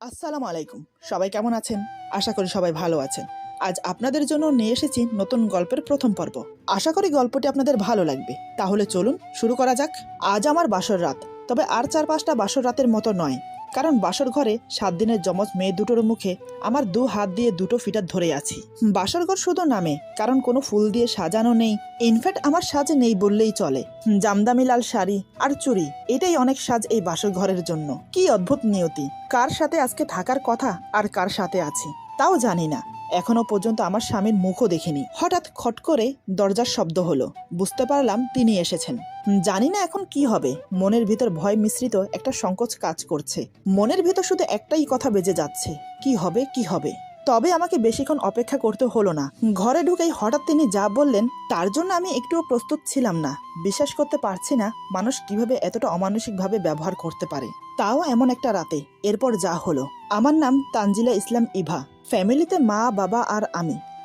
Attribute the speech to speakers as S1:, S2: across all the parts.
S1: আসসালামু আলাইকুম। সবাই কেমন আছেন? আশা করি সবাই ভালো আছেন। আজ আপনাদের জন্য নিয়ে এসেছি নতুন গল্পের প্রথম পর্ব। আশা করি গল্পটি আপনাদের ভালো লাগবে। তাহলে চলুন শুরু করা যাক। আজ আমার বাসর রাত, তবে আর 4-5টা বাসর রাতের মতো নয়। কারণ বাসর ঘরে 7 দিনের যমজ মেয়ে দুটোর মুখে আমার 2 হাত দিয়ে দুটো ফিটার ধরে আছি। বাসর ঘর শুধু নামে, কারণ কোনো ফুল দিয়ে সাজানো নেই। ইনফ্যাক্ট আমার সাজ নেই বললেই চলে। জামদামি লাল শাড়ি আর চুড়ি, এটাই অনেক সাজ এই বাসর ঘরের জন্য। কি অদ্ভুত নিয়তি, কার সাথে আজকে থাকার কথা আর কার সাথে আছি তাও জানি না। এখনো পর্যন্ত আমার স্বামীর মুখও দেখিনি। হঠাৎ খট করে দরজার শব্দ হলো। বুঝতে পারলাম তিনি এসেছেন। জানি না এখন কি হবে। মনের ভিতর ভয় মিশ্রিত একটা সংকোচ কাজ করছে। মনের ভিতর শুধু একটাই কথা বেজে যাচ্ছে, কি হবে কি হবে। তবে আমাকে বেশিক্ষণ অপেক্ষা করতে হলো না। ঘরে ঢুকেই হঠাৎ তিনি যা বললেন তার জন্য আমি একটুও প্রস্তুত ছিলাম না। বিশ্বাস করতে পারছি না মানুষ কিভাবে এতটা অমানসিকভাবে ব্যবহার করতে পারে, তাও এমন একটা রাতে। এরপর যা হলো। আমার নাম তানজিলা ইসলাম ইভা। ফ্যামিলিতে মা বাবা আর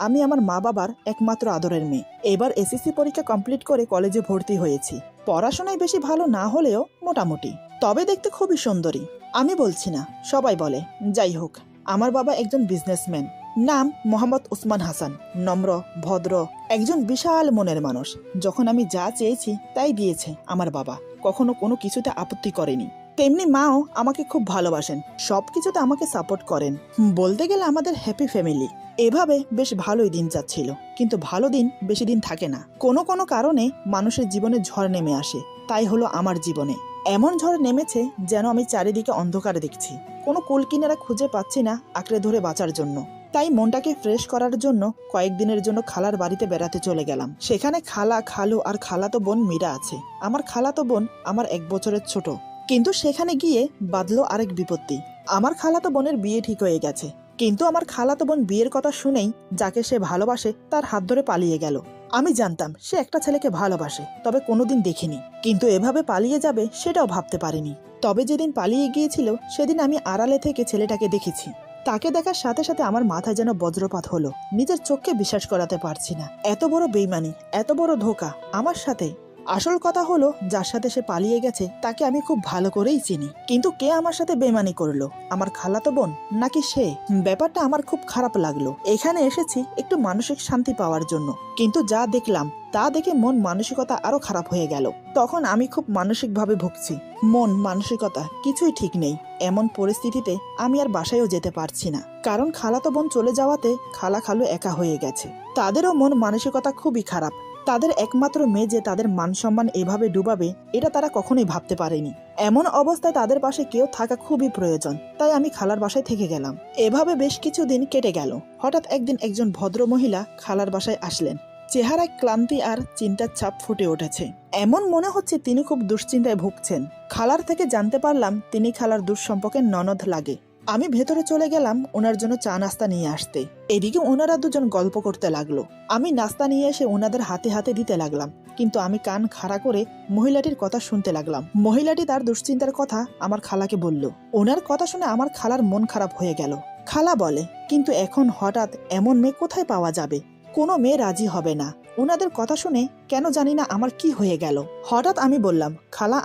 S1: আমি আমার মা বাবার একমাত্র আদরের মেয়ে। এবার এসএসসি পরীক্ষা কমপ্লিট করে কলেজে ভর্তি হয়েছি। পড়াশোনায় বেশি ভালো না হলেও মোটামুটি, তবে দেখতে খুবই সুন্দরী। আমি বলছি না, সবাই বলে। যাই হোক, আমার বাবা একজন বিজনেসম্যান। নাম মোহাম্মদ উসমান হাসান। নম্র, ভদ্র, একজন বিশাল মনের মানুষ। যখন আমি যা চেয়েছি তাই দিয়েছে আমার বাবা। কখনো কোনো কিছুতে আপত্তি করেনি। তেমনি মাও আমাকে খুব ভালোবাসেন, সবকিছুতে আমাকে সাপোর্ট করেন। বলতে গেলে আমাদের হ্যাপি ফ্যামিলি। এভাবে বেশ ভালোই দিন যাচ্ছিল। কিন্তু ভালো দিন বেশি দিন থাকে না। কোনো কোনো কারণে মানুষের জীবনে ঝড় নেমে আসে। তাই হলো আমার জীবনে। এমন ঝড় নেমেছে যেন আমি চারিদিকে অন্ধকারে দেখছি। কোনো কুলকিনারা খুঁজে পাচ্ছি না আঁকড়ে ধরে বাঁচার জন্য। তাই মনটাকে ফ্রেশ করার জন্য কয়েকদিনের জন্য খালার বাড়িতে বেড়াতে চলে গেলাম। সেখানে খালা, খালু আর খালাতো বোন মীরা আছে। আমার খালাতো বোন আমার 1 বছরের ছোট। কিন্তু সেখানে গিয়ে বাঁধলো আরেক বিপত্তি। আমার খালাতো বোনের বিয়ে ঠিক হয়ে গেছে। কিন্তু আমার খালাতো বোন বিয়ের কথা শুনেই যাকে সে ভালোবাসে তার হাত ধরে পালিয়ে গেল। আমি জানতাম সে একটা ছেলেকে ভালোবাসে, তবে কোনোদিন দেখিনি। কিন্তু এভাবে পালিয়ে যাবে সেটাও ভাবতে পারিনি। তবে যেদিন পালিয়ে গিয়েছিল সেদিন আমি আড়ালে থেকে ছেলেটাকে দেখেছি। তাকে দেখার সাথে সাথে আমার মাথায় যেন বজ্রপাত হলো। নিজের চোখকে বিশ্বাস করাতে পারছি না। এত বড় বেইমানি, এত বড় ধোঁকা আমার সাথে। আসল কথা হলো, যার সাথে সে পালিয়ে গেছে তাকে আমি খুব ভালো করেই চিনি। কিন্তু কে আমার সাথে বেইমানি করলো? আমার খালাতো বোন নাকি সে? ব্যাপারটা আমার খুব খারাপ লাগলো। এখানে এসেছি একটু মানসিক শান্তি পাওয়ার জন্য, কিন্তু যা দেখলাম তা দেখে মন মানসিকতা আরো খারাপ হয়ে গেল। তখন আমি খুব মানসিকভাবে ভুগছি। মন মানসিকতা কিছুই ঠিক নেই। এমন পরিস্থিতিতে আমি আর বাসায়ও যেতে পারছি না, কারণ খালাতো বোন চলে যাওয়াতে খালা খালু একা হয়ে গেছে। তাদেরও মন মানসিকতা খুবই খারাপ। তাদের একমাত্র মেয়ে যে তাদের মান সম্মান এভাবে ডুবাবে, এটা তারা কখনোই ভাবতে পারেনি। এমন অবস্থায় তাদের পাশে কেউ থাকা খুবই প্রয়োজন। তাই আমি খালার বাসায় থেকে গেলাম। এভাবে বেশ কিছুদিন কেটে গেল। হঠাৎ একদিন একজন ভদ্র মহিলা খালার বাসায় আসলেন। চেহারায় ক্লান্তি আর চিন্তার ছাপ ফুটে উঠেছে। এমন মনে হচ্ছে তিনি খুব দুশ্চিন্তায় ভুগছেন। খালার থেকে জানতে পারলাম তিনি খালার দুঃসম্পর্কের ননদ লাগে। আমি ভেতরে চলে গেলাম ওনার জন্য চা নাস্তা নিয়ে আসতে। এদিকে ওনারা দুজন গল্প করতে লাগলো। আমি নাস্তা নিয়ে এসে ওনাদের হাতে হাতে দিতে লাগলাম। কিন্তু আমি কান খাড়া করে মহিলাটির কথা শুনতে লাগলাম। মহিলাটি তার দুশ্চিন্তার কথা আমার খালাকে বলল। ওনার কথা শুনে আমার খালার মন খারাপ হয়ে গেল। খালা বলে, কিন্তু এখন হঠাৎ এমন মেয়ে কোথায় পাওয়া যাবে? কোনো মেয়ে রাজি হবে না। ওনাদের কথা শুনে কেন জানি না আমার কি হয়ে গেল। হঠাৎ আমি বললাম, খালা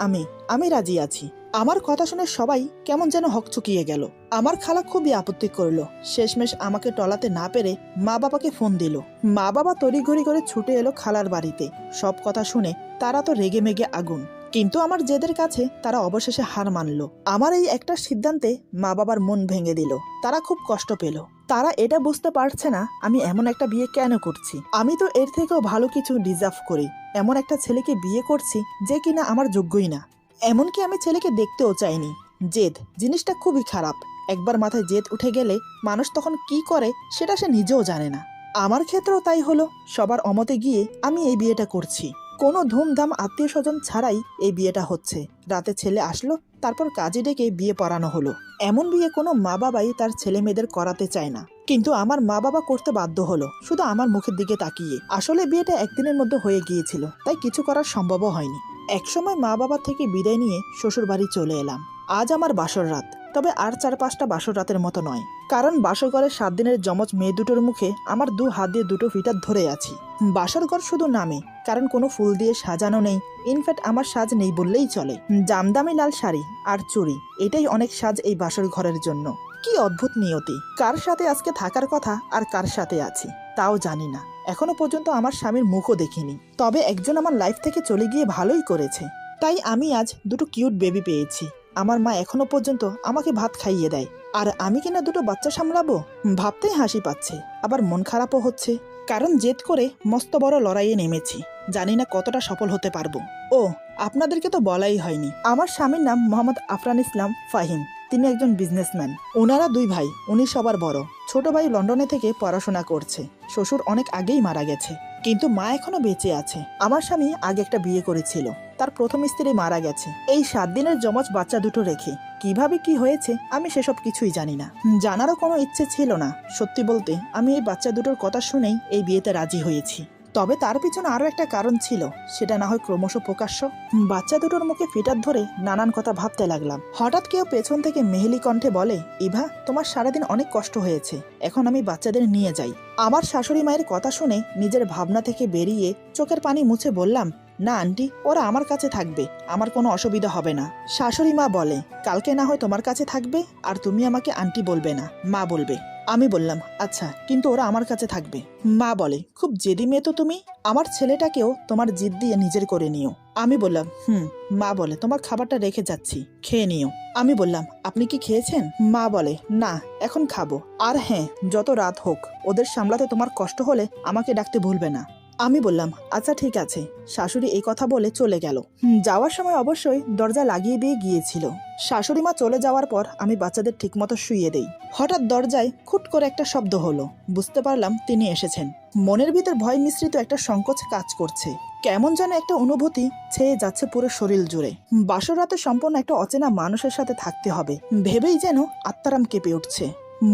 S1: আমি রাজি আছি। আমার কথা শুনে সবাই কেমন যেন হকচকিয়ে গেল। আমার খালা খুবই আপত্তি করলো। শেষমেশ আমাকে টলাতে না পেরে মা বাবাকে ফোন দিল। মা বাবা তড়িঘড়ি করে ছুটে এলো খালার বাড়িতে। সব কথা শুনে তারা তো রেগে মেগে আগুন। কিন্তু আমার জেদের কাছে তারা অবশেষে হার মানলো। আমার এই একটা সিদ্ধান্তে মা বাবার মন ভেঙে দিল। তারা খুব কষ্ট পেল। তারা এটা বুঝতে পারছে না আমি এমন একটা বিয়ে কেন করছি। আমি তো এর থেকেও ভালো কিছু ডিজার্ভ করি। এমন একটা ছেলেকে বিয়ে করছি যে কিনা আমার যোগ্যই না। এমনকি আমি ছেলেকে দেখতেও চাইনি। জেদ জিনিসটা খুবই খারাপ। একবার মাথায় জেদ উঠে গেলে মানুষ তখন কি করে সেটা সে নিজেও জানে না। আমার ক্ষেত্রেও তাই হলো। সবার অমতে গিয়ে আমি এই বিয়েটা করছি। কোনো ধুমধাম আত্মীয় স্বজন ছাড়াই এই বিয়েটা হচ্ছে। রাতে ছেলে আসলো, তারপর কাজে ডেকে বিয়ে পড়ানো হলো। এমন বিয়ে কোনো মা বাবাই তার ছেলে মেয়েদের করাতে চায় না, কিন্তু আমার মা বাবা করতে বাধ্য হলো, শুধু আমার মুখের দিকে তাকিয়ে। আসলে বিয়েটা একদিনের মধ্যে হয়ে গিয়েছিল, তাই কিছু করার সম্ভবও হয়নি। একসময় মা বাবা থেকে বিদায় নিয়ে শ্বশুর বাড়ি চলে এলাম। আজ আমার বাসর রাত। তবে আর 4-5টা বাসর রাতের মতো নয়, কারণ বাসর ঘরের 7 দিনের যমজ মেয়ে দুটোর মুখে আমার 2 হাত দিয়ে দুটো ফিটার ধরে আছি। বাসর ঘর শুধু নামে, কারণ কোনো ফুল দিয়ে সাজানো নেই। ইনফ্যাক্ট আমার সাজ নেই বললেই চলে। জামদামি লাল শাড়ি আর চুড়ি, এটাই অনেক সাজ এই বাসর ঘরের জন্য। কি অদ্ভুত নিয়তি, কার সাথে আজকে থাকার কথা আর কার সাথে আছি তাও জানি না। এখনো পর্যন্ত আমার স্বামীর মুখও দেখিনি, তবে একজন আমার লাইফ থেকে চলে গিয়ে ভালোই করেছে। তাই আমি আজ দুটো কিউট বেবি পেয়েছি। আমার মা এখনো পর্যন্ত আমাকে ভাত খাইয়ে দেয়, আর আমি কিনা দুটো বাচ্চা সামলাবো, ভাবতেই হাসি পাচ্ছে, আবার মন খারাপও হচ্ছে। কারণ জেদ করে মস্ত বড় লড়াইয়ে নেমেছি, জানি না কতটা সফল হতে পারবো। ও আপনাদেরকে তো বলাই হয়নি, আমার স্বামীর নাম মোহাম্মদ আফরান ইসলাম ফাহিম। তিনি একজন বিজনেসম্যান। ওনারা 2 ভাই, উনি সবার বড়। ছোট ভাই লন্ডনে থেকে পড়াশোনা করছে। শ্বশুর অনেক আগেই মারা গেছে, কিন্তু মা এখনো বেঁচে আছে। আমার স্বামী আগে একটা বিয়ে করেছিল, তার প্রথম স্ত্রী মারা গেছে এই 7 দিনের যমজ বাচ্চা দুটো রেখে। কিভাবে কি হয়েছে আমি সেসব কিছুই জানি না, জানারও কোনো ইচ্ছে ছিল না। সত্যি বলতে আমি এই বাচ্চা দুটোর কথা শুনেই এই বিয়েতে রাজি হয়েছি। তবে তার পিছনে আরো একটা কারণ ছিল, সেটা না হয় ক্রমশ প্রকাশ্য। বাচ্চা দুটোর মুখে ফিটার ধরে নানান কথা ভাবতে লাগলাম। হঠাৎ কেউ পেছন থেকে মেহেলি কণ্ঠে বলে, ইভা তোমার সারাদিন অনেক কষ্ট হয়েছে, এখন আমি বাচ্চাদের নিয়ে যাই। আমার শাশুড়ি মায়ের কথা শুনে নিজের ভাবনা থেকে বেরিয়ে চোখের পানি মুছে বললাম, না আন্টি, ওরা আমার কাছে থাকবে, আমার কোনো অসুবিধা হবে না। শাশুড়ি মা বলে, কালকে না হয় তোমার কাছে থাকবে, আর তুমি আমাকে আন্টি বলবে না, মা বলবে। আমি বললাম, আচ্ছা, কিন্তু ওরা আমার কাছে থাকবে। মা বলে, খুব জেদি মেয়ে তো তুমি, আমার ছেলেটাকেও তোমার জিদ দিয়ে নিজের করে নিও। আমি বললাম, মা বলে, তোমার খাবারটা রেখে যাচ্ছি, খেয়ে নিও। আমি বললাম, আপনি কি খেয়েছেন? মা বলে, না, এখন খাবো। আর হ্যাঁ, যত রাত হোক, ওদের সামলাতে তোমার কষ্ট হলে আমাকে ডাকতে ভুলবে না। আমি বললাম, আচ্ছা ঠিক আছে। শাশুড়ি এই কথা বলে চলে গেল। যাওয়ার সময় অবশ্যই দরজা লাগিয়ে দিয়ে গিয়েছিল। শাশুড়ি মা চলে যাওয়ার পর আমি বাচ্চাদের ঠিকমতো শুইয়ে দেই। হঠাৎ দরজায় খুট করে একটা শব্দ হলো, বুঝতে পারলাম তিনি এসেছেন। মনের ভিতর ভয় মিশ্রিত একটা সংকোচ কাজ করছে, কেমন যেন একটা অনুভূতি ছেয়ে যাচ্ছে পুরো শরীর জুড়ে। বাসর রাতে সম্পূর্ণ একটা অচেনা মানুষের সাথে থাকতে হবে ভেবেই যেন আত্মারাম কেঁপে উঠছে।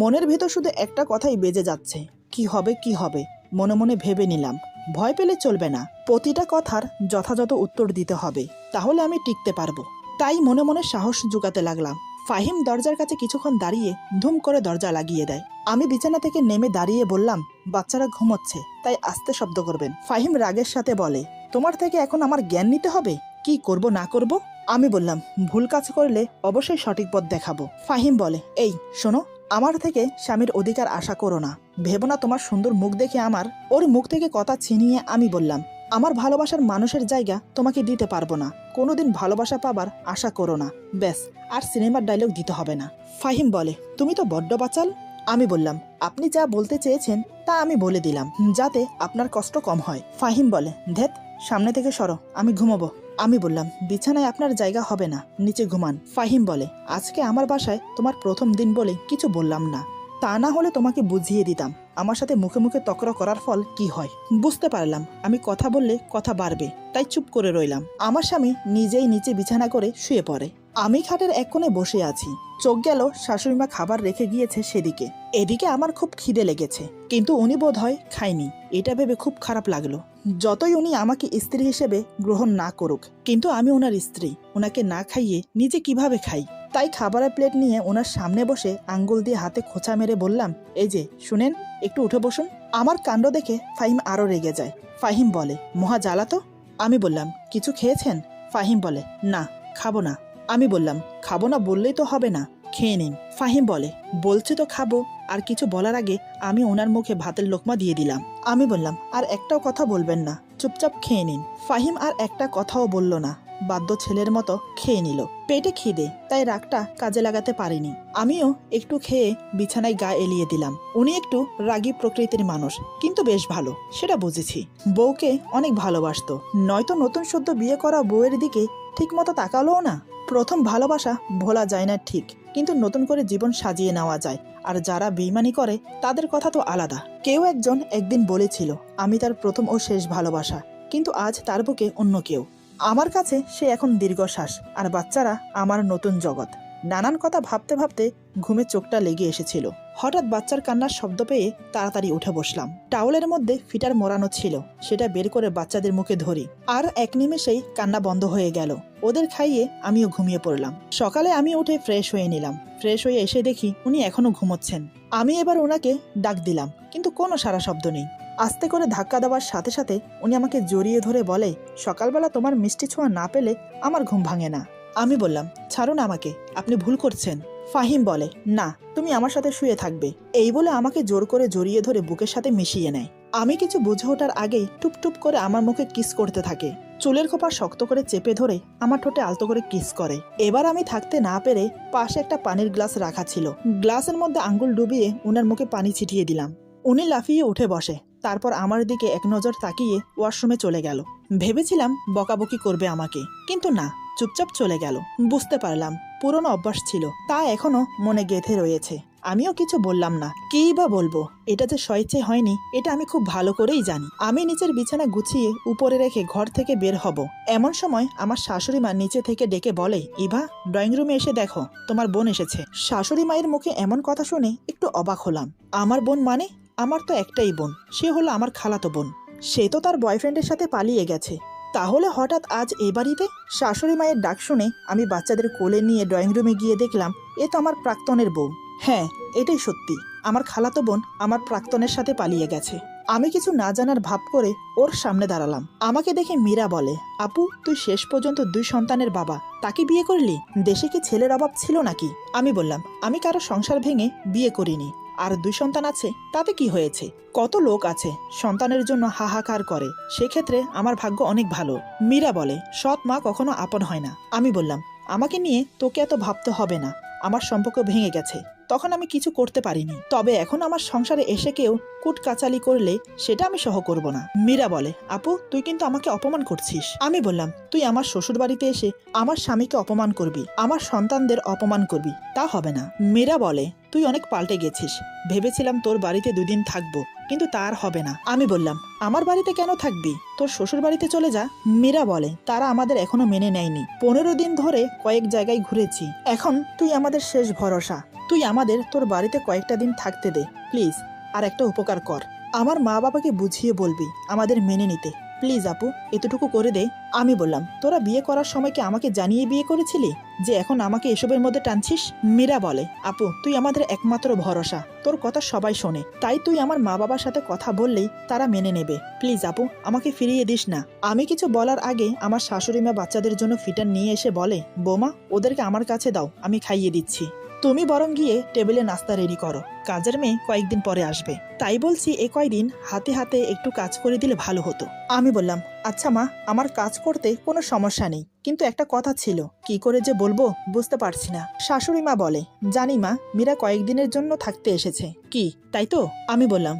S1: মনের ভিতর শুধু একটা কথাই বেজে যাচ্ছে, কি হবে কি হবে। মনে মনে ভেবে নিলাম, ভয় পেলে চলবে না, প্রতিটা কথার যথাযথ উত্তর দিতে হবে, তাহলে আমি টিকতে পারবো। তাই মনে মনে সাহস জোগাতে লাগলাম। ফাহিম দরজার কাছে কিছুক্ষণ দাঁড়িয়ে ধুম করে দরজা লাগিয়ে দেয়। আমি বিছানা থেকে নেমে দাঁড়িয়ে বললাম, বাচ্চারা ঘুমোচ্ছে, তাই আস্তে শব্দ করবেন। ফাহিম রাগের সাথে বলে, তোমার থেকে এখন আমার জ্ঞান নিতে হবে, কি করব না করব? আমি বললাম, ভুল কাজ করলে অবশ্যই সঠিক পথ দেখাবো। ফাহিম বলে, এই শোনো, আমার থেকে স্বামীর অধিকার আশা করো না, ভেবো না তোমার সুন্দর মুখ দেখে আমার। ওর মুখ থেকে কথা ছিনিয়ে আমি বললাম, আমার ভালোবাসার মানুষের জায়গা তোমাকে দিতে পারবো না, কোনোদিন ভালোবাসা পাবার আশা করো না, ব্যাস, আর সিনেমার ডায়লগ দিতে হবে না। ফাহিম বলে, তুমি তো বড্ড বাচাল। আমি বললাম, আপনি যা বলতে চেয়েছেন তা আমি বলে দিলাম, যাতে আপনার কষ্ট কম হয়। ফাহিম বলে, ধ্যাত, সামনে থেকে সরো, আমি ঘুমাবো। আমি বললাম, বিছানায় আপনার জায়গা হবে না, নিচে ঘুমান। ফাহিম বলে, আজকে আমার বাসায় তোমার প্রথম দিন বলে কিছু বললাম না, তা না হলে তোমাকে বুঝিয়ে দিতাম আমার সাথে মুখে মুখে তকরা করার ফল কি হয়। বুঝতে পারলাম আমি কথা বললে কথা বাড়বে, তাই চুপ করে রইলাম। আমার স্বামী নিজেই নিচে বিছানা করে শুয়ে পড়ে। আমি খাটের এক কোণে বসে আছি, চোখ গেল শাশুড়িমা খাবার রেখে গিয়েছে সেদিকে। এদিকে আমার খুব খিদে লেগেছে, কিন্তু উনি বোধ হয় খায়নি, এটা ভেবে খুব খারাপ লাগলো। যতই উনি আমাকে স্ত্রী হিসেবে গ্রহণ না করুক, কিন্তু আমি ওনার স্ত্রী, ওনাকে না খাইয়ে নিজে কিভাবে খাই? তাই খাবারের প্লেট নিয়ে ওনার সামনে বসে আঙ্গুল দিয়ে হাতে খোঁচা মেরে বললাম, এই যে শুনেন, একটু উঠে বসুন। আমার কাণ্ড দেখে ফাহিম আরো রেগে যায়। ফাহিম বলে, মহা জ্বালা তো। আমি বললাম, কিছু খেয়েছেন? ফাহিম বলে, না, খাবো না। আমি বললাম, খাবো না বললেই তো হবে না, খেয়ে নিন। ফাহিম বলে, বলছি তো খাবো। আর কিছু বলার আগে আমি ওনার মুখে ভাতের লোকমা দিয়ে দিলাম। আমি বললাম, আর একটাও কথা বলবেন না, চুপচাপ খেয়ে নিন। ফাহিম আর একটা কথাও বলল না, বাধ্য ছেলের মতো খেয়ে নিল। পেটে খিদে, তাই রাগটা কাজে লাগাতে পারিনি। আমিও একটু খেয়ে বিছানায় গা এলিয়ে দিলাম। উনি একটু রাগী প্রকৃতির মানুষ, কিন্তু বেশ ভালো, সেটা বুঝেছি। বউকে অনেক ভালোবাসতো, নয়তো নতুন সদ্য বিয়ে করা বউয়ের দিকে ঠিক মতো তাকালোও না। প্রথম ভালোবাসা ভোলা যায় না ঠিক, কিন্তু নতুন করে জীবন সাজিয়ে নেওয়া যায়। আর যারা বেইমানি করে তাদের কথা তো আলাদা। কেউ একজন একদিন বলেছিল আমি তার প্রথম ও শেষ ভালোবাসা, কিন্তু আজ তার বুকে অন্য কেউ। আমার কাছে সে এখন দীর্ঘশ্বাস, আর বাচ্চারা আমার নতুন জগৎ। নানান কথা ভাবতে ভাবতে ঘুমে চোখটা লেগে এসেছিল। হঠাৎ বাচ্চার কান্নার শব্দ পেয়ে তাড়াতাড়ি উঠে বসলাম। টাওয়ালের মধ্যে ফিটার মোড়ানো ছিল, সেটা বের করে বাচ্চাদের মুখে ধরি, আর এক নিমেষেই কান্না বন্ধ হয়ে গেল। ওদের খাইয়ে আমিও ঘুমিয়ে পড়লাম। সকালে আমি উঠে ফ্রেশ হয়ে নিলাম। ফ্রেশ হয়ে এসে দেখি উনি এখনো ঘুমোচ্ছেন। আমি এবার ওনাকে ডাক দিলাম, কিন্তু কোনো সারা শব্দ নেই। আস্তে করে ধাক্কা দেওয়ার সাথে সাথে উনি আমাকে জড়িয়ে ধরে বলে, সকালবেলা তোমার মিষ্টি ছোঁয়া না পেলে আমার ঘুম ভাঙে না। আমি বললাম, ছাড়ুন আমাকে, আপনি ভুল করছেন। ফাহিম বলে, না, তুমি আমার সাথে শুয়ে থাকবে। এই বলে আমাকে জোর করে জড়িয়ে ধরে বুকের সাথে মিশিয়ে নেয়। আমি কিছু বুঝে ওঠার আগেই টুপটুপ করে আমার মুখে কিস করতে থাকে। চুলের খোপা শক্ত করে চেপে ধরে আমার ঠোঁটে আলতো করে কিস করে। এবার আমি থাকতে না পেরে পাশে একটা পানির গ্লাস রাখা ছিল, গ্লাসের মধ্যে আঙ্গুল ডুবিয়ে উনার মুখে পানি ছিটিয়ে দিলাম। উনি লাফিয়ে উঠে বসে, তারপর আমার দিকে এক নজর তাকিয়ে ওয়াশরুমে চলে গেল। ভেবেছিলাম বকাবকি করবে আমাকে, কিন্তু না, চুপচাপ চলে গেল। বুঝতে পারলাম পুরনো অভ্যাস ছিল, তা এখনো মনে গেঁথে রয়েছে। আমিও কিছু বললাম না, কেই বা বলবো। এটা যে স্বেচ্ছায় হয়নি এটা আমি খুব ভালো করেই জানি। আমি নিচের বিছানা গুছিয়ে উপরে রেখে ঘর থেকে বের হব, এমন সময় আমার শাশুড়ি মা নিচে থেকে ডেকে বলে, ইভা, ড্রয়িং রুমে এসে দেখো, তোমার বোন এসেছে। শাশুড়ি মায়ের মুখে এমন কথা শুনে একটু অবাক হলাম। আমার বোন মানে? আমার তো একটাই বোন, সে হলো আমার খালাতো বোন। সে তো তার বয়ফ্রেন্ডের সাথে পালিয়ে গেছে। তাহলে হঠাৎ আজ এ বাড়িতে? শাশুড়ি মায়ের ডাক শুনে আমি বাচ্চাদের কোলে নিয়ে ড্রয়িং রুমে গিয়ে দেখলাম এ তো আমার প্রাক্তনের বউ। হ্যাঁ, এটাই সত্যি, আমার খালাতো বোন আমার প্রাক্তনের সাথে পালিয়ে গেছে। আমি কিছু না জানার ভাব করে ওর সামনে দাঁড়ালাম। আমাকে দেখে মীরা বলে, আপু, তুই শেষ পর্যন্ত 2 সন্তানের বাবা, তাকে বিয়ে করলি? দেশে কি ছেলের অভাব ছিল নাকি? আমি বললাম, আমি কারো সংসার ভেঙে বিয়ে করিনি। আর 2 সন্তান আছে, তাতে কি হয়েছে? কত লোক আছে সন্তানের জন্য হাহাকার করে, সেক্ষেত্রে আমার ভাগ্য অনেক ভালো। মীরা বলে, সৎ মা কখনো আপন হয় না। আমি বললাম, আমাকে নিয়ে তোকে এত ভাবতে হবে না, আমার সম্পর্ক ভেঙে গেছে, তখন আমি কিছু করতে পারিনি। তবে এখন আমার সংসারে এসে কেউ কুটকাচালি করলে সেটা আমি সহ করব না। মীরা বলে, আপু, তুই কিন্তু আমাকে অপমান করছিস। আমি বললাম, তুই আমার শ্বশুর বাড়িতে এসে আমার স্বামীকে অপমান করবি, আমার সন্তানদের অপমান করবি, তা হবে না। মীরা বলে, তুই অনেক পাল্টে গেছিস, ভেবেছিলাম তোর বাড়িতে 2 দিন থাকবো, কিন্তু তার হবে না। আমি বললাম, আমার বাড়িতে কেন থাকবি, তোর শ্বশুর বাড়িতে চলে যা। মীরা বলে, তারা আমাদের এখনো মেনে নেয়নি। 15 দিন ধরে কয়েক জায়গায় ঘুরেছি, এখন তুই আমাদের শেষ ভরসা। তুই আমাদের তোর বাড়িতে কয়েকটা দিন থাকতে দে প্লিজ। আর একটা উপকার কর, আমার মা বাবাকে বুঝিয়ে বলবি আমাদের মেনে নিতে, প্লিজ আপু, এতটুকু করে দে। আমি বললাম, তোরা বিয়ে করার সময় কি আমাকে জানিয়ে বিয়ে করেছিলি যে এখন আমাকে এসবের মধ্যে টানছিস? মীরা বলে, আপু, তুই আমাদের একমাত্র ভরসা, তোর কথা সবাই শোনে, তাই তুই আমার মা বাবার সাথে কথা বললেই তারা মেনে নেবে। প্লিজ আপু, আমাকে ফিরিয়ে দিস না। আমি কিছু বলার আগে আমার শাশুড়ি মা বাচ্চাদের জন্য ফিটার নিয়ে এসে বলে, বৌমা, ওদেরকে আমার কাছে দাও, আমি খাইয়ে দিচ্ছি। তুমি বরং গিয়ে টেবিলে নাস্তা রেডি করো, কাজের মেয়ে কয়েকদিন পরে আসবে। তাই বলছি, এ কয়দিন হাতে হাতে একটু কাজ করে দিলে ভালো হতো। আমি বললাম, আচ্ছা মা, আমার কাজ করতে কোনো সমস্যা নেই, কিন্তু একটা কথা ছিল, কি করে যে বলবো বুঝতে পারছি না। শাশুড়ি মা বলে, জানি মা, মীরা কয়েকদিনের জন্য থাকতে এসেছে। কি, তাই তো? আমি বললাম,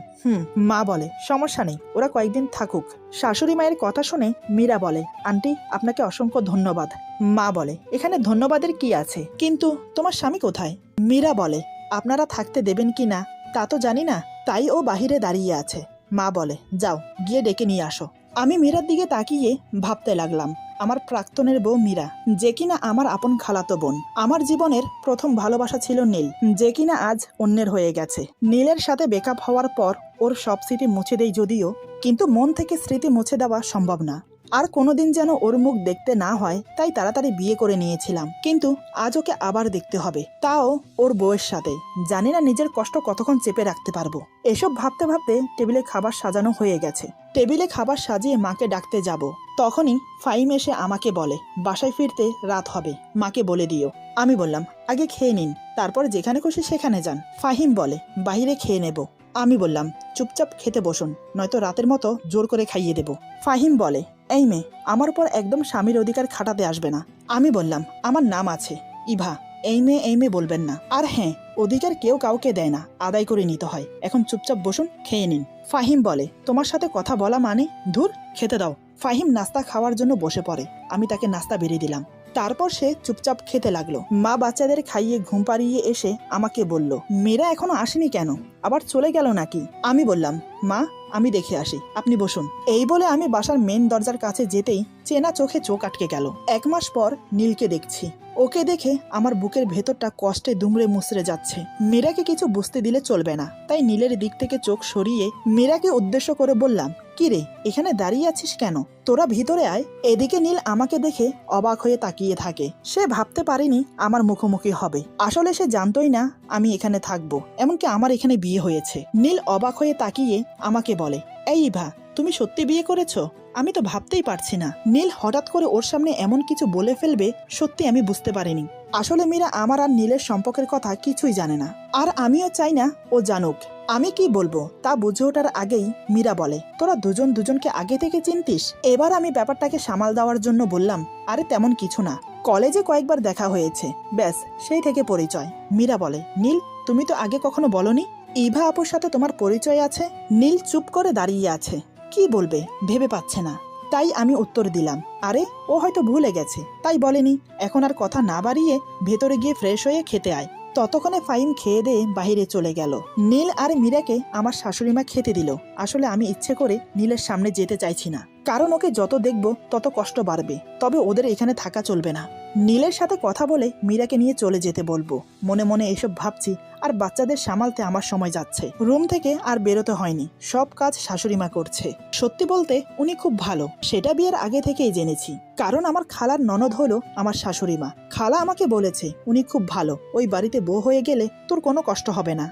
S1: মা বলে, সমস্যা নেই, ওরা কয়েকদিন থাকুক। শাশুড়ি মায়ের কথা শুনে মীরা বলে, আন্টি, আপনাকে অসংখ্য ধন্যবাদ। মা বলে, এখানে ধন্যবাদের কি আছে, কিন্তু তোমার স্বামী কোথায়? মীরা বলে, আপনারা থাকতে দেবেন কি না তা তো জানি না, তাই ও বাহিরে দাঁড়িয়ে আছে। মা বলে, যাও গিয়ে ডেকে নিয়ে আসো। আমি মীরার দিকে তাকিয়ে ভাবতে লাগলাম, আমার প্রাক্তনের বউ মীরা, যে কিনা আমার আপন খালাতো বোন। আমার জীবনের প্রথম ভালোবাসা ছিল নীল, যে কিনা আজ অন্যের হয়ে গেছে। নীলের সাথে ব্রেকআপ হওয়ার পর ওর সব স্মৃতি মুছে দেই যদিও, কিন্তু মন থেকে স্মৃতি মুছে দেওয়া সম্ভব না। আর কোনোদিন যেন ওর মুখ দেখতে না হয়, তাই তাড়াতাড়ি বিয়ে করে নিয়েছিলাম, কিন্তু আজ ওকে আবার দেখতে হবে, তাও ওর বউয়ের সাথে। জানি না নিজের কষ্ট কতক্ষণ চেপে রাখতে পারবো। এসব ভাবতে ভাবতে টেবিলে খাবার সাজানো হয়ে গেছে। টেবিলে খাবার সাজিয়ে মাকে ডাকতে যাব, তখনই ফাহিম এসে আমাকে বলে, বাসায় ফিরতে রাত হবে, মাকে বলে দিও। আমি বললাম, আগে খেয়ে নিন, তারপর যেখানে খুশি সেখানে যান। ফাহিম বলে, বাইরে খেয়ে নেব। আমি বললাম, চুপচাপ খেতে বসুন, নয়তো রাতের মতো জোর করে খাইয়ে দেব। ফাহিম বলে, এই মেয়ে, আমার উপর একদম স্বামীর অধিকার খাটাতে আসবে না। আমি বললাম, আমার নাম আছে ইভা, এই মেয়ে বলবেন না। আর হ্যাঁ, অধিকার কেউ কাউকে দেয় না, আদায় করে নিতে হয়। এখন চুপচাপ বসুন, খেয়ে নিন। ফাহিম বলে, তোমার সাথে কথা বলা মানে? ধুর, খেতে দাও। ফাহিম নাস্তা খাওয়ার জন্য বসে পড়ে, আমি তাকে নাস্তা বেরিয়ে দিলাম। তারপর সে চুপচাপ খেতে লাগলো। মা বাচ্চাদের খাইয়ে ঘুম পাড়িয়ে এসে আমাকে বলল, মেয়েরা এখনো আসেনি কেন, আবার চলে গেল নাকি? আমি বললাম, মা, আমি দেখে আসি, আপনি বসুন। এই বলে আমি বাসার মেন দরজার কাছে যেতেই চেনা চোখে চোখ আটকে গেল। 1 মাস পর নীলকে দেখছি। ওকে দেখে আমার বুকের ভেতরটা কষ্টে দুমড়ে মুচড়ে যাচ্ছে। মীরাকে কিছু বুঝতে দিলে চলবে না, তাই নীলের দিক থেকে চোখ সরিয়ে মীরাকে উদ্দেশ্য করে বললাম, কি রে, এখানে দাঁড়িয়ে আছিস কেন? তোরা ভিতরে আয়। এদিকে নীল আমাকে দেখে অবাক হয়ে তাকিয়ে থাকে। সে ভাবতে পারেনি আমার মুখোমুখি হবে। আসলে সে জানতোই না আমি এখানে থাকবো, এমনকি আমার এখানে বিয়ে হয়েছে। নীল অবাক হয়ে তাকিয়ে আমাকে বলে, এই ইভা, তুমি সত্যি বিয়ে করেছো? আমি তো ভাবতেই পারছি না। নীল হঠাৎ করে ওর সামনে এমন কিছু বলে ফেলবে সত্যি আমি বুঝতে পারিনি। আসলে মীরা আমার আর নীলের সম্পর্কের কথা কিছুই জানে না, আর আমিও চাই না ও জানুক। আমি কি বলবো তা বুঝে ওঠার আগেই মীরা বলে, তোরা দুজন দুজনকে আগে থেকে চিনতিস? এবার আমি ব্যাপারটাকে সামাল দেওয়ার জন্য বললাম, আরে তেমন কিছু না, কলেজে কয়েকবার দেখা হয়েছে, ব্যাস সেই থেকে পরিচয়। মীরা বলে, নীল, তুমি তো আগে কখনো বলনি ইভা আপুর সাথে তোমার পরিচয় আছে? নীল চুপ করে দাঁড়িয়ে আছে, কি বলবে ভেবে পাচ্ছে না। তাই আমি উত্তর দিলাম, আরে ও হয়তো ভুলে গেছে, তাই বলেনি। এখন আর কথা না বাড়িয়ে ভেতরে গিয়ে ফ্রেশ হয়ে খেতে আয়। ততক্ষণে ফাহিম খেয়ে দিয়ে বাহিরে চলে গেল। নীল আর মীরাকে আমার শাশুড়িমা খেতে দিল। আসলে আমি ইচ্ছে করে নীলের সামনে যেতে চাইছি না, কারণ ওকে যত দেখব তত কষ্ট বাড়বে। তবে ওদের এখানে থাকা চলবে না। নীলের সাথে কথা বলে মীরাকে নিয়ে চলে যেতে বলবো। মনে মনে এসব ভাবছি, আর বাচ্চাদের সামালতে আমার সময় যাচ্ছে। রুম থেকে আর বেরোতে হয়নি, সব কাজ শাশুড়িমা করছে। সত্যি বলতে উনি খুব ভালো, সেটা বিয়ের আগে থেকেই জেনেছি। কারণ আমার খালার ননদ হলো আমার শাশুড়িমা। খালা আমাকে বলেছে উনি খুব ভালো, ওই বাড়িতে বউ হয়ে গেলে তোর কোনো কষ্ট হবে না।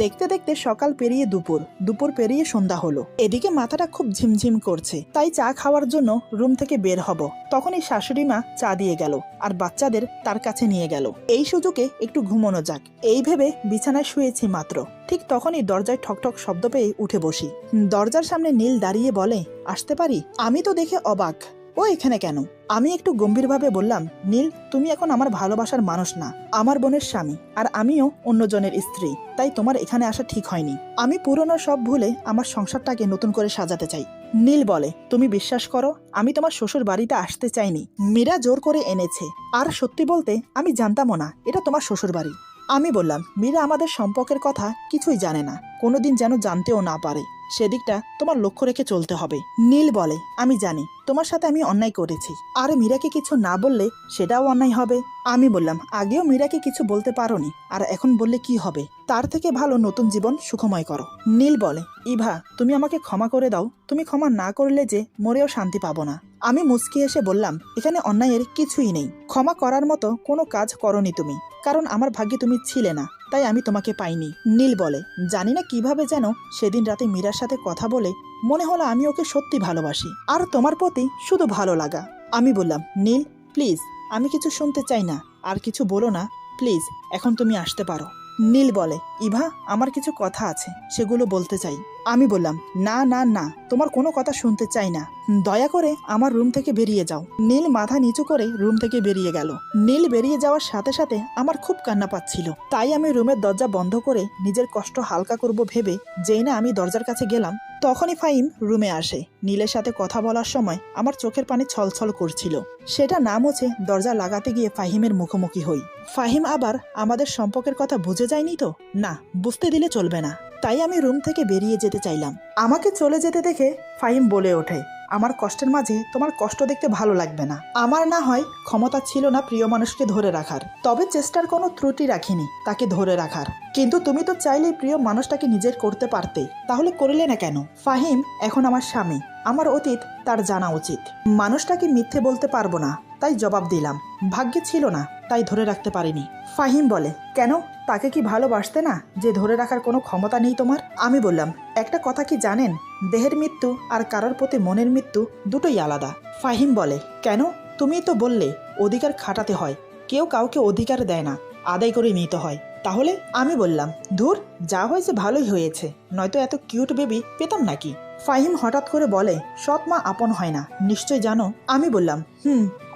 S1: দেখতে দেখতে সকাল পেরিয়ে দুপুর, দুপুর পেরিয়ে সন্ধ্যা হলো। এদিকে মাথাটা খুব ঝিমঝিম করছে, তাই চা খাওয়ার জন্য রুম থেকে বের হব। তখনই শাশুড়ি মা চা দিয়ে গেল আর বাচ্চাদের তার কাছে নিয়ে গেল। এই সুযোগে একটু ঘুমানো যাক, এই ভেবে বিছানায় শুয়েছি মাত্র। ঠিক তখনই দরজায় ঠকঠক শব্দ পেয়ে উঠে বসি। দরজার সামনে নীল দাঁড়িয়ে বলে, আসতে পারি? আমি তো দেখে অবাক, ও এখানে কেন? আমি একটু গম্ভীরভাবে বললাম, নীল, তুমি এখন আমার ভালোবাসার মানুষ না, আমার বোনের স্বামী, আর আমিও অন্যজনের স্ত্রী, তাই তোমার এখানে আসা ঠিক হয়নি। আমি পুরনো সব ভুলে আমার সংসারটাকে নতুন করে সাজাতে চাই। নীল বলে, তুমি বিশ্বাস করো, আমি তোমার শ্বশুর বাড়িতে আসতে চাইনি, মীরা জোর করে এনেছে। আর সত্যি বলতে আমি জানতামও না এটা তোমার শ্বশুর বাড়ি। আমি বললাম, মীরা আমাদের সম্পর্কের কথা কিছুই জানে না, কোনোদিন যেন জানতেও না পারে, সেদিকটা তোমার লক্ষ্য রেখে চলতে হবে। নীল বলে, আমি জানি তোমার সাথে আমি অন্যায় করেছি, আর মীরাকে কিছু না বললে সেটাও অন্যায় হবে। আমি বললাম, আগেও মীরাকে কিছু বলতে পারোনি, আর এখন বললে কি হবে? তার থেকে ভালো নতুন জীবন সুখময় করো। নীল বলে, ইভা, তুমি আমাকে ক্ষমা করে দাও, তুমি ক্ষমা না করলে যে মরেও শান্তি পাবো না। আমি মুচকি এসে বললাম, এখানে অন্যায়ের কিছুই নেই, ক্ষমা করার মতো কোনো কাজ করনি তুমি, কারণ আমার ভাগ্যে তুমি ছিলে না, তাই আমি তোমাকে পাইনি। নীল বলে, জানি না কিভাবে যেন সেদিন রাতে মীরার সাথে কথা বলে মনে হলো আমি ওকে সত্যি ভালোবাসি, আর তোমার প্রতি শুধু ভালো লাগা। আমি বললাম, নীল প্লিজ, আমি কিছু শুনতে চাই না, আর কিছু বলো না প্লিজ, এখন তুমি আসতে পারো। নীল বলে, ইভা, আমার কিছু কথা আছে, সেগুলো বলতে চাই। আমি বললাম, না না না, তোমার কোনো কথা শুনতে চাই না, দয়া করে আমার রুম থেকে বেরিয়ে যাও। নীল মাথা নিচু করে রুম থেকে বেরিয়ে গেল। নীল বেরিয়ে যাওয়ার সাথে সাথে আমার খুব কান্না পাচ্ছিল, তাই আমি রুমের দরজা বন্ধ করে নিজের কষ্ট হালকা করব ভেবে যেই না আমি দরজার কাছে গেলাম, তখনই ফাহিম রুমে আসে। নীলের সাথে কথা বলার সময় আমার চোখের পানি ছলছল করছিল, সেটা না মুছে দরজা লাগাতে গিয়ে ফাহিমের মুখোমুখি হই। ফাহিম আবার আমাদের সম্পর্কের কথা বুঝে যায়নি তো? না, বুঝতে দিলে চলবে না, তাই আমি রুম থেকে বেরিয়ে যেতে চাইলাম। আমাকে চলে যেতে দেখে ফাহিম বলে ওঠে, আমার কষ্টের মাঝে তোমার কষ্ট দেখতে ভালো লাগবে না। আমার না হয় ক্ষমতা ছিল না প্রিয় মানুষকে ধরে রাখার, তবে চেষ্টার কোনো ত্রুটি রাখিনি তাকে ধরে রাখার, কিন্তু তুমি তো চাইলেই প্রিয় মানুষটাকে নিজের করতে পারতে, তাহলে করলে না কেন? ফাহিম এখন আমার স্বামী, আমার অতীত তার জানা উচিত। মানুষটাকে মিথ্যে বলতে পারবো না, তাই জবাব দিলাম, ভাগ্যে ছিল না তাই ধরে রাখতে পারিনি। ফাহিম বলে, কেন, তাকে কি ভালোবাসতে না যে ধরে রাখার কোনো ক্ষমতা নেই তোমার? আমি বললাম, একটা কথা কি জানেন, দেহের মৃত্যু আর কারোর প্রতি মনের মৃত্যু দুটোই আলাদা। ফাহিম বলে, কেন? তুমিই তো বললে অধিকার খাটাতে হয়, কেউ কাউকে অধিকার দেয় না, আদায় করে নিতে হয়। তাহলে? আমি বললাম, ধুর, যা হয়েছে ভালোই হয়েছে, নয়তো এত কিউট বেবি পেতাম নাকি। ফাহিম হঠাৎ করে বলে, সৎ মা আপন হয় না, নিশ্চয় জানো। আমি বললাম,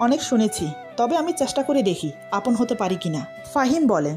S1: অনেক শুনেছি, তবে আমি চেষ্টা করে দেখি আপন হতে পারি কিনা। ফাহিম বলে,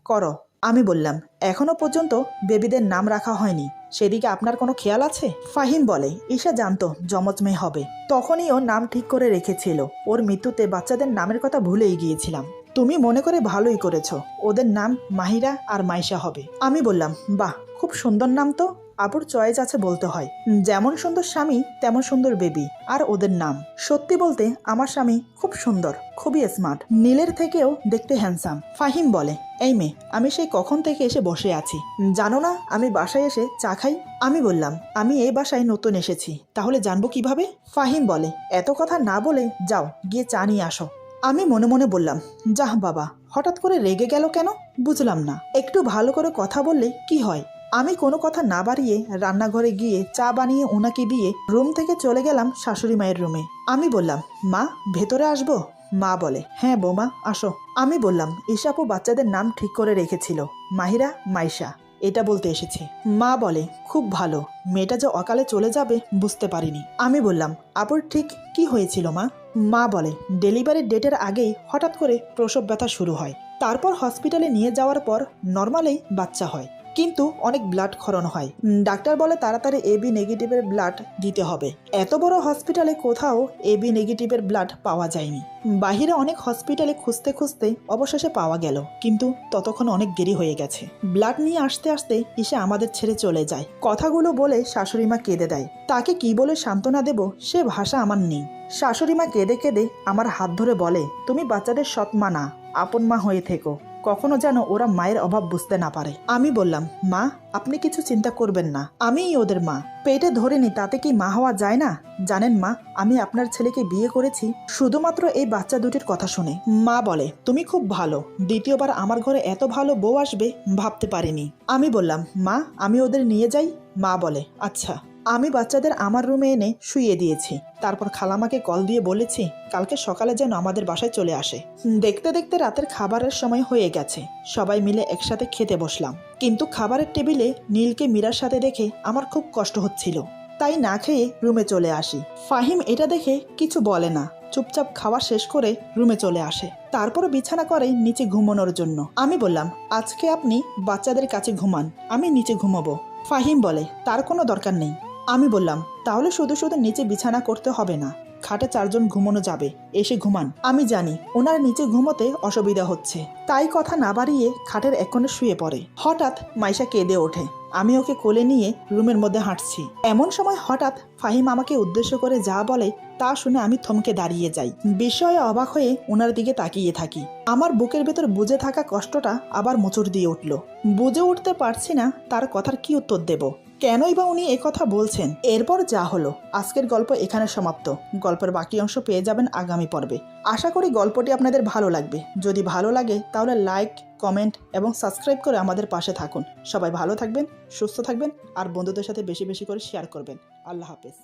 S1: করো। আমি বললাম, এখনো পর্যন্ত বেবিদের নাম রাখা হয়নি, সেদিকে আপনার কোনো খেয়াল আছে? ফাহিম বলে, ঈশা জানতো যমজ মেয়ে হবে, তখনই ও নাম ঠিক করে রেখেছিল, ওর মৃত্যুতে বাচ্চাদের নামের কথা ভুলেই গিয়েছিলাম। তুমি মনে করে ভালোই করেছো, ওদের নাম মাহিরা আর মাইশা হবে। আমি বললাম, বাহ, খুব সুন্দর নাম তো। আপুর চয়েস আছে বলতে হয়। যেমন সুন্দর স্বামী তেমন সুন্দর বেবি আর ওদের নাম। সত্যি বলতে আমার স্বামী খুব সুন্দর, খুবই স্মার্ট, নীলের থেকেও দেখতে হ্যান্ডসাম। ফাহিম বলে, এই মেয়ে, আমি সেই কখন থেকে এসে বসে আছি, জানো না আমি বাসায় এসে চা খাই? আমি বললাম, আমি এই বাসায় নতুন এসেছি, তাহলে জানবো কিভাবে? ফাহিম বলে, এত কথা না বলে যাও গিয়ে চা নিয়ে আসো। আমি মনে মনে বললাম, যাহ বাবা, হঠাৎ করে রেগে গেল কেন? বুঝলাম না। একটু ভালো করে কথা বললে কি হয়? আমি কোনো কথা না বাড়িয়ে রান্নাঘরে গিয়ে চা বানিয়ে ওনাকে দিয়ে রুম থেকে চলে গেলাম শাশুড়ি মায়ের রুমে। আমি বললাম, মা ভেতরে আসবো? মা বলে, হ্যাঁ বৌমা আসো। আমি বললাম, ঈশাপু বাচ্চাদের নাম ঠিক করে রেখেছিল, মাহিরা, মাইশা, এটা বলতে এসেছি। মা বলে, খুব ভালো, মেয়েটা যে অকালে চলে যাবে বুঝতে পারিনি। আমি বললাম, আপুর ঠিক কি হয়েছিল মা? মা বলে, ডেলিভারির ডেটের আগেই হঠাৎ করে প্রসব ব্যথা শুরু হয়, তারপর হসপিটালে নিয়ে যাওয়ার পর নর্মালেই বাচ্চা হয়, কিন্তু অনেক ব্লাড ক্ষরণ হয়। ডাক্তার বলে তাড়াতাড়ি এবি নেগেটিভের ব্লাড দিতে হবে। এত বড় হসপিটালে কোথাও এবি নেগেটিভের ব্লাড পাওয়া যায়নি। বাহিরে অনেক হসপিটালে খুঁজতে খুঁজতে অবশেষে পাওয়া গেল, কিন্তু ততক্ষণ অনেক দেরি হয়ে গেছে। ব্লাড নিয়ে আসতে আসতে এসে আমাদের ছেড়ে চলে যায়। কথাগুলো বলে শাশুড়িমা কেঁদে দেয়। তাকে কি বলে সান্ত্বনা দেব সে ভাষা আমার নেই। শাশুড়িমা কেঁদে কেঁদে আমার হাত ধরে বলে, তুমি বাচ্চাদের সৎ মা না, আপন মা হয়ে থেকো, কখনো যেন ওরা মায়ের অভাব বুঝতে না পারে। আমি বললাম, মা আপনি কিছু চিন্তা করবেন না, আমিই ওদের মা, পেটে ধরিনি তাতে কি মা হওয়া যায় না? জানেন মা, আমি আপনার ছেলেকে বিয়ে করেছি শুধুমাত্র এই বাচ্চা দুটির কথা শুনে। মা বলে, তুমি খুব ভালো, দ্বিতীয়বার আমার ঘরে এত ভালো বউ আসবে ভাবতে পারিনি। আমি বললাম, মা আমি ওদের নিয়ে যাই? মা বলে, আচ্ছা। আমি বাচ্চাদের আমার রুমে এনে শুইয়ে দিয়েছি, তারপর খালামাকে কল দিয়ে বলেছি কালকে সকালে যেন আমাদের বাসায় চলে আসে। দেখতে দেখতে রাতের খাবারের সময় হয়ে গেছে, সবাই মিলে একসাথে খেতে বসলাম, কিন্তু খাবারের টেবিলে নীলকে মীরার সাথে দেখে আমার খুব কষ্ট হচ্ছিল, তাই না খেয়ে রুমে চলে আসি। ফাহিম এটা দেখে কিছু বলে না, চুপচাপ খাওয়া শেষ করে রুমে চলে আসে, তারপর বিছানা করে নিচে ঘুমানোর জন্য। আমি বললাম, আজকে আপনি বাচ্চাদের কাছে ঘুমান, আমি নিচে ঘুমাবো। ফাহিম বলে, তার কোনো দরকার নেই। আমি বললাম, তাহলে শুধু শুধু নিচে বিছানা করতে হবে না, খাটে 4 জন ঘুমানো যাবে, এসে ঘুমান। আমি জানি ওনার নিচে ঘুমোতে অসুবিধা হচ্ছে, তাই কথা না বাড়িয়ে খাটের এক কোণে শুয়ে পড়ে। হঠাৎ মাইশা কেঁদে ওঠে, আমি ওকে কোলে নিয়ে রুমের মধ্যে হাঁটছি, এমন সময় হঠাৎ ফাহিম আমাকে উদ্দেশ্য করে যা বলে তা শুনে আমি থমকে দাঁড়িয়ে যাই, বিস্ময়ে অবাক হয়ে ওনার দিকে তাকিয়ে থাকি। আমার বুকের ভেতর বুঝে থাকা কষ্টটা আবার মোচড় দিয়ে উঠল। বুঝে উঠতে পারছি না তার কথার কি উত্তর দেব, কেনই বা উনি একথা বলছেন। এরপর যা হলো, আজকের গল্প এখানে সমাপ্ত। গল্পের বাকি অংশ পেয়ে যাবেন আগামী পর্বে। আশা করি গল্পটি আপনাদের ভালো লাগবে। যদি ভালো লাগে তাহলে লাইক, কমেন্ট এবং সাবস্ক্রাইব করে আমাদের পাশে থাকুন। সবাই ভালো থাকবেন, সুস্থ থাকবেন আর বন্ধুদের সাথে বেশি বেশি করে শেয়ার করবেন। আল্লাহ হাফেজ।